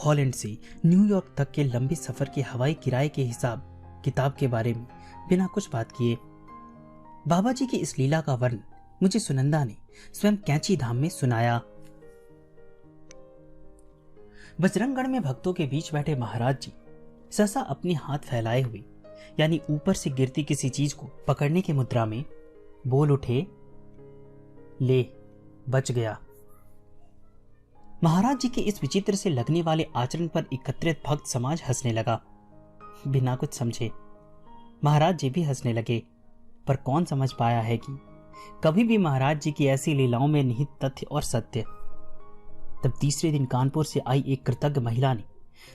Holland से New York तक के लंबे सफर के हवाई किराए के हिसाब किताब के बारे में बिना कुछ बात किए बाबा जी की इस लीला का वर्णन मुझे सुनंदा ने स्वयं कैंची धाम में सुनाया। बजरंगगढ़ में भक्तों के बीच बैठे महाराज जी सहसा अपने हाथ फैलाए हुए यानी ऊपर से गिरती किसी चीज को पकड़ने की मुद्रा में बोल उठे, ले बच गया। महाराज जी के इस विचित्र से लगने वाले आचरण पर एकत्रित भक्त समाज हंसने लगा। बिना कुछ समझे महाराज जी भी हंसने लगे, पर कौन समझ पाया है कि कभी भी महाराज जी की ऐसी लीलाओं में निहित तथ्य और सत्य। तब तीसरे दिन कानपुर से आई एक कृतज्ञ महिला ने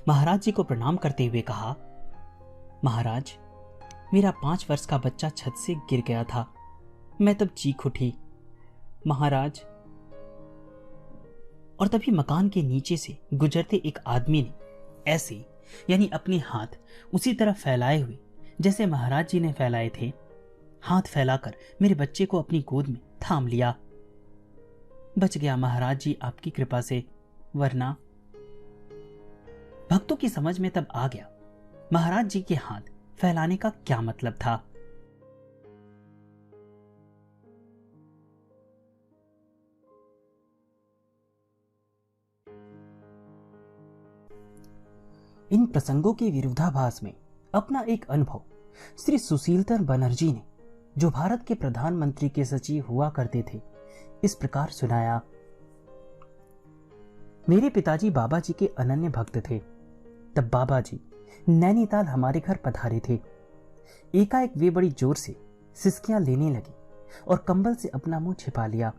महाराज जी को प्रणाम करते हुए कहा, महाराज, मेरा 5 वर्ष का बच्चा छत से गिर गया था, मैं तब चीख उठी, महाराज। और तभी मकान के नीचे से गुजरते एक आदमी ने ऐसे यानी अपने हाथ उसी तरह फैलाए हुए जैसे महाराज जी ने फैलाए थे, हाथ फैलाकर मेरे बच्चे को अपनी गोद में थाम लिया। बच गया महाराज जी आपकी कृपा से, वरना। भक्तों की समझ में तब आ गया महाराज जी के हाथ फैलाने का क्या मतलब था। इन प्रसंगों के विरोधाभास में अपना एक अनुभव श्री सुशीलतर बनर्जी ने, जो भारत के प्रधानमंत्री के सचिव हुआ करते थे, इस प्रकार सुनाया। मेरे पिताजी बाबा जी के अनन्य भक्त थे। तब बाबा जी नैनीताल हमारे घर पधारे थे। एकाएक वे बड़ी जोर से सिसकियां लेने लगे और कंबल से अपना मुंह छिपा लिया।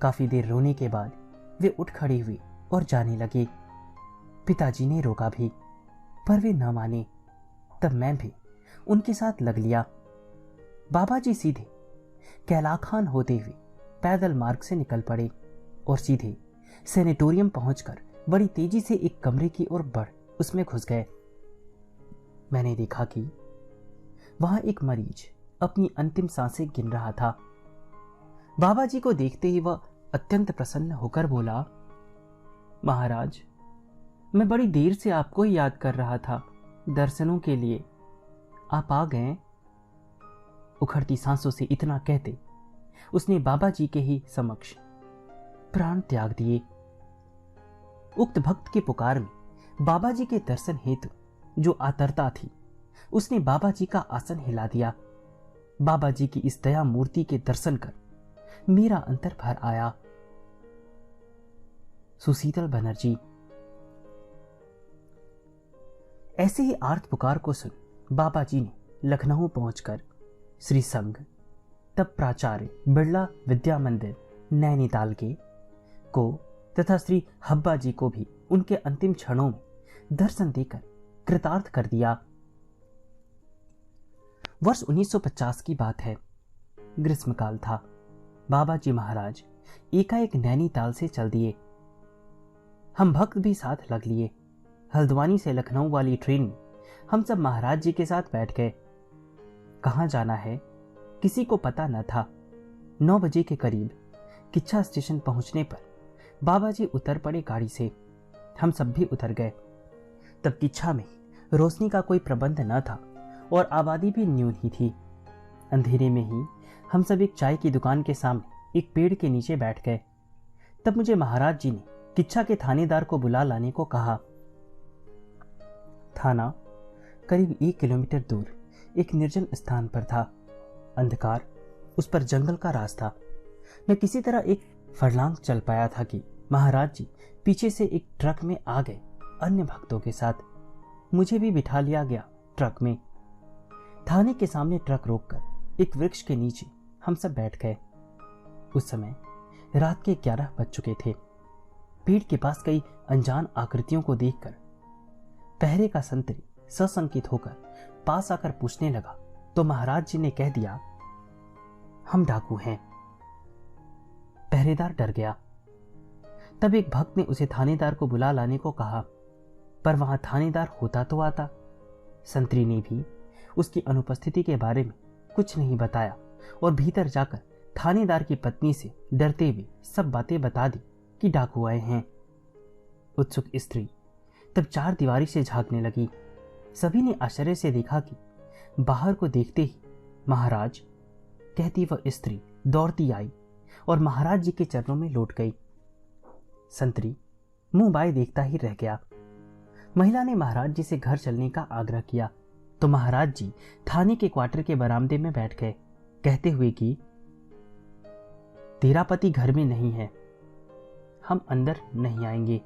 काफी देर रोने के बाद वे उठ खड़े हुए और जाने लगे। पिताजी ने रोका भी, पर वे न माने। तब मैं भी उनके साथ लग लिया। बाबा जी सीधे कैलाखान होते हुए पैदल मार्ग से निकल पड़े और सीधे सैनिटोरियम पहुंचकर बड़ी तेजी से एक कमरे की ओर बढ़ उसमें घुस गए। मैंने देखा कि वहां एक मरीज अपनी अंतिम सांसें गिन रहा था। बाबा जी को देखते ही वह अत्यंत प्रसन्न होकर बोला, महाराज, मैं बड़ी देर से आपको ही याद कर रहा था दर्शनों के लिए, आप आ गए। उखड़ती सांसों से इतना कहते उसने बाबा जी के ही समक्ष प्राण त्याग दिए। उक्त भक्त के पुकार में बाबा जी के दर्शन हेतु जो आतरता थी, उसने बाबा जी का आसन हिला दिया। बाबा जी की इस दया मूर्ति के दर्शन कर मेरा अंतर भर आया। सुशीतल बनर्जी। ऐसे ही आर्त पुकार को सुन बाबा जी ने लखनऊ पहुंचकर श्री संघ, तब प्राचार्य बिरला विद्या मंदिर नैनीताल के को तथा श्री हब्बा जी को भी उनके अंतिम क्षणों में दर्शन देकर कृतार्थ कर दिया। वर्ष 1950 की बात है। ग्रीष्मकाल था। बाबा जी महाराज एकाएक नैनीताल से चल दिए। हम भक्त भी साथ लग लिए। हल्द्वानी से लखनऊ वाली ट्रेन में हम सब महाराज जी के साथ बैठ गए। कहां जाना है किसी को पता न था। 9 बजे के करीब किच्छा स्टेशन पहुंचने पर बाबा जी उतर पड़े गाड़ी से। हम सब भी उतर गए। तब किच्छा में रोशनी का कोई प्रबंध न था और आबादी भी न्यून ही थी। अंधेरे में ही हम सब एक चाय की दुकान के सामने एक पेड़ के नीचे बैठ गए। तब मुझे महाराज जी ने किच्छा के थानेदार को बुला लाने को कहा। थाना करीब 1 किलोमीटर दूर एक निर्जन स्थान पर था। अंधकार, उस पर जंगल का रास्ता। मैं किसी तरह एक फरलांग चल पाया था कि महाराज जी पीछे से एक ट्रक में आ गए अन्य भक्तों के साथ। मुझे भी बिठा लिया गया ट्रक में। थाने के सामने ट्रक रोककर एक वृक्ष के नीचे हम सब बैठ गए। उस समय रात के 11 बज चुके थे। पेड़ के पास कई अनजान आकृतियों को देखकर पहरे का संतरी सशंकित होकर पास आकर पूछने लगा तो महाराज जी ने कह दिया, हम डाकू हैं। पहरेदार डर गया। तब एक भक्त ने उसे थानेदार को बुला लाने को कहा, पर वहां थानेदार होता तो आता। संतरी ने भी उसकी अनुपस्थिति के बारे में कुछ नहीं बताया और भीतर जाकर थानेदार की पत्नी से डरते हुए सब बातें बता दी कि डाकू आए हैं। उत्सुक स्त्री तब चार दीवारी से झांकने लगी। सभी ने आश्चर्य से देखा कि बाहर को देखते ही महाराज कहती वह स्त्री दौड़ती आई और महाराज जी के चरणों में लौट गई। संतरी मुंह बाएं देखता ही रह गया। महिला ने महाराज जी से घर चलने का आग्रह किया तो महाराज जी थाने के क्वार्टर के बरामदे में बैठ गए, कहते हुए कि तेरा पति घर में नहीं है, हम अंदर नहीं आएंगे।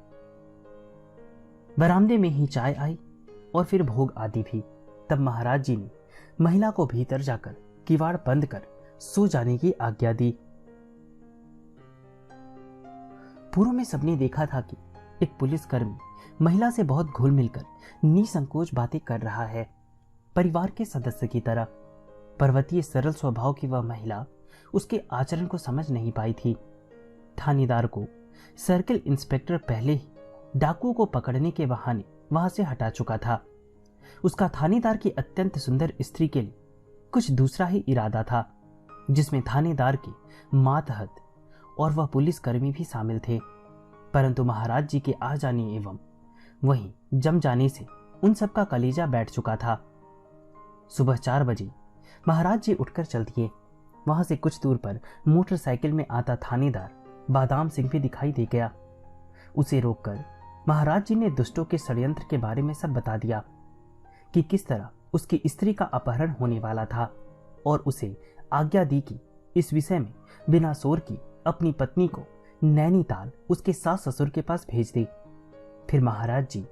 बरामदे में ही चाय आई और फिर भोग आदि भी। तब महाराज जी ने महिला को भीतर जाकर किवाड़ बंद कर सो जाने की आज्ञा दी। पूर्व में सबने देखा था कि एक पुलिसकर्मी महिला से बहुत घुल मिलकर निसंकोच बातें कर रहा है, परिवार के सदस्य की तरह। पर्वतीय सरल स्वभाव की वह महिला उसके आचरण को समझ नहीं पाई थी। थानेदार को सर्किल इंस्पेक्टर पहले ही डाकुओं को पकड़ने के बहाने वहां से हटा चुका था। उसका थानेदार की अत्यंत सुंदर स्त्री के लिए कुछ दूसरा ही इरादा था, जिसमें थानेदार के मातहत और वह पुलिसकर्मी भी शामिल थे। परंतु महाराज जी के आ जाने एवं वहीं जम जाने से उन सबका कलेजा बैठ चुका था। सुबह 4 बजे महाराज जी उठकर चल दिए। वहां से कुछ दूर पर मोटरसाइकिल में आता थानेदार बादाम सिंह भी दिखाई दे गया। उसे रोककर महाराज जी ने दुष्टों के षड्यंत्र के बारे में सब बता दिया कि किस तरह उसकी स्त्री का अपहरण होने वाला था और उसे आज्ञा दी कि इस विषय में बिना शोर की अपनी पत्नी को नैनीताल उसके सास ससुर के पास भेज दे। फिर महाराज जी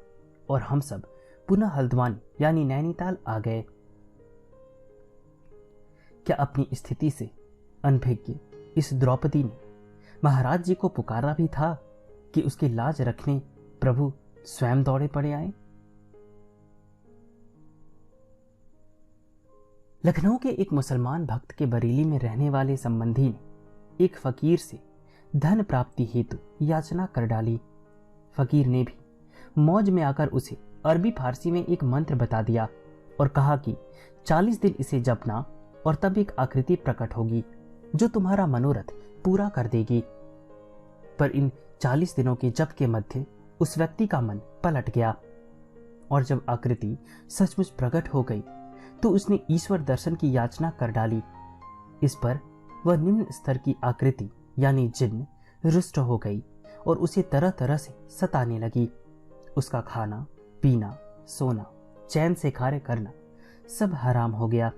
और हम सब पुनः हल्द्वानी यानी नैनीताल आ गए। क्या अपनी स्थिति से अनभिज्ञ इस द्रौपदी ने महाराज जी को पुकारा भी था कि उसकी लाज रखने प्रभु स्वयं दौड़े पड़े आए? लखनऊ के एक मुसलमान भक्त के बरेली में रहने वाले संबंधी ने एक फकीर से धन प्राप्ति हेतु याचना कर डाली। फकीर ने भी मौज में आकर उसे अरबी फारसी में एक मंत्र बता दिया और कहा कि 40 दिन इसे जपना और तब एक आकृति प्रकट होगी जो तुम्हारा मनोरथ पूरा कर देगी। पर इन 40 दिनों के जप के मध्य उस व्यक्ति का मन पलट गया और जब आकृति सचमुच प्रकट हो गई तो उसने ईश्वर दर्शन की याचना कर डाली। इस पर वह निम्न स्तर की आकृति यानी जिन्न रुष्ट हो गई और उसे तरह तरह से सताने लगी। उसका खाना पीना सोना चैन से कार्य करना सब हराम हो गया।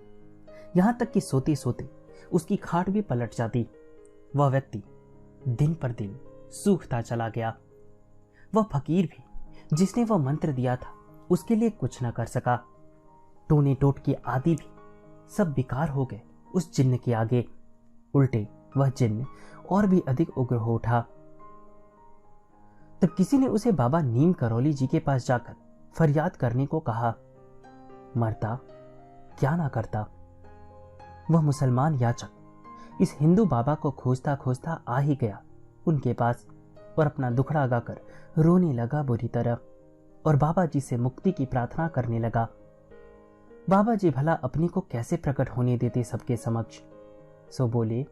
यहां तक कि सोते सोते उसकी खाट भी पलट जाती। वह व्यक्ति दिन पर दिन सूखता चला गया। वह फकीर भी जिसने वह मंत्र दिया था उसके लिए कुछ न कर सका। टोने टोटके आदि भी सब बेकार हो गए उस जिन्न के आगे। उल्टे वह जिन्न और भी अधिक उग्र हो उठा। तब किसी ने उसे बाबा नीम करौली जी के पास जाकर फरियाद करने को कहा। मरता क्या ना करता। वह मुसलमान याचक इस हिंदू बाबा को खोजता खोजता आ ही गया उनके पास और अपना दुखड़ा गाकर रोने लगा बुरी तरह और बाबा जी से मुक्ति की प्रार्थना करने लगा। बाबा जी भला अपने को कैसे प्रकट होने देते सबके समक्ष। सो बोले,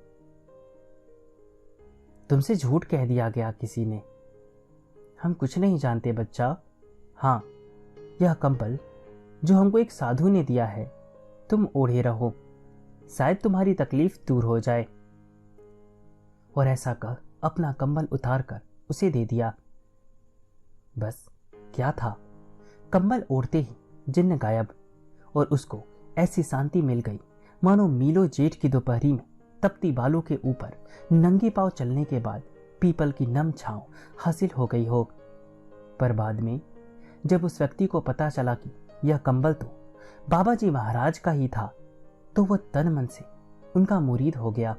तुमसे झूठ कह दिया गया किसी ने। हम कुछ नहीं जानते बच्चा। हाँ, यह कंबल जो हमको एक साधु ने दिया है तुम ओढ़े रहो, शायद तुम्हारी तकलीफ दूर हो जाए। और ऐसा कह अपना कंबल उतार कर उसे दे दिया। बस क्या था, कंबल ओढ़ते ही जिन्न गायब और उसको ऐसी शांति मिल गई मानो मीलों जेठ की दोपहरी में तपती बालों के ऊपर नंगे पांव चलने के बाद पीपल की नम छांव हासिल हो गई हो। पर बाद में जब उस व्यक्ति को पता चला कि यह कंबल तो बाबा जी महाराज का ही था तो वह तन मन से उनका मुरीद हो गया।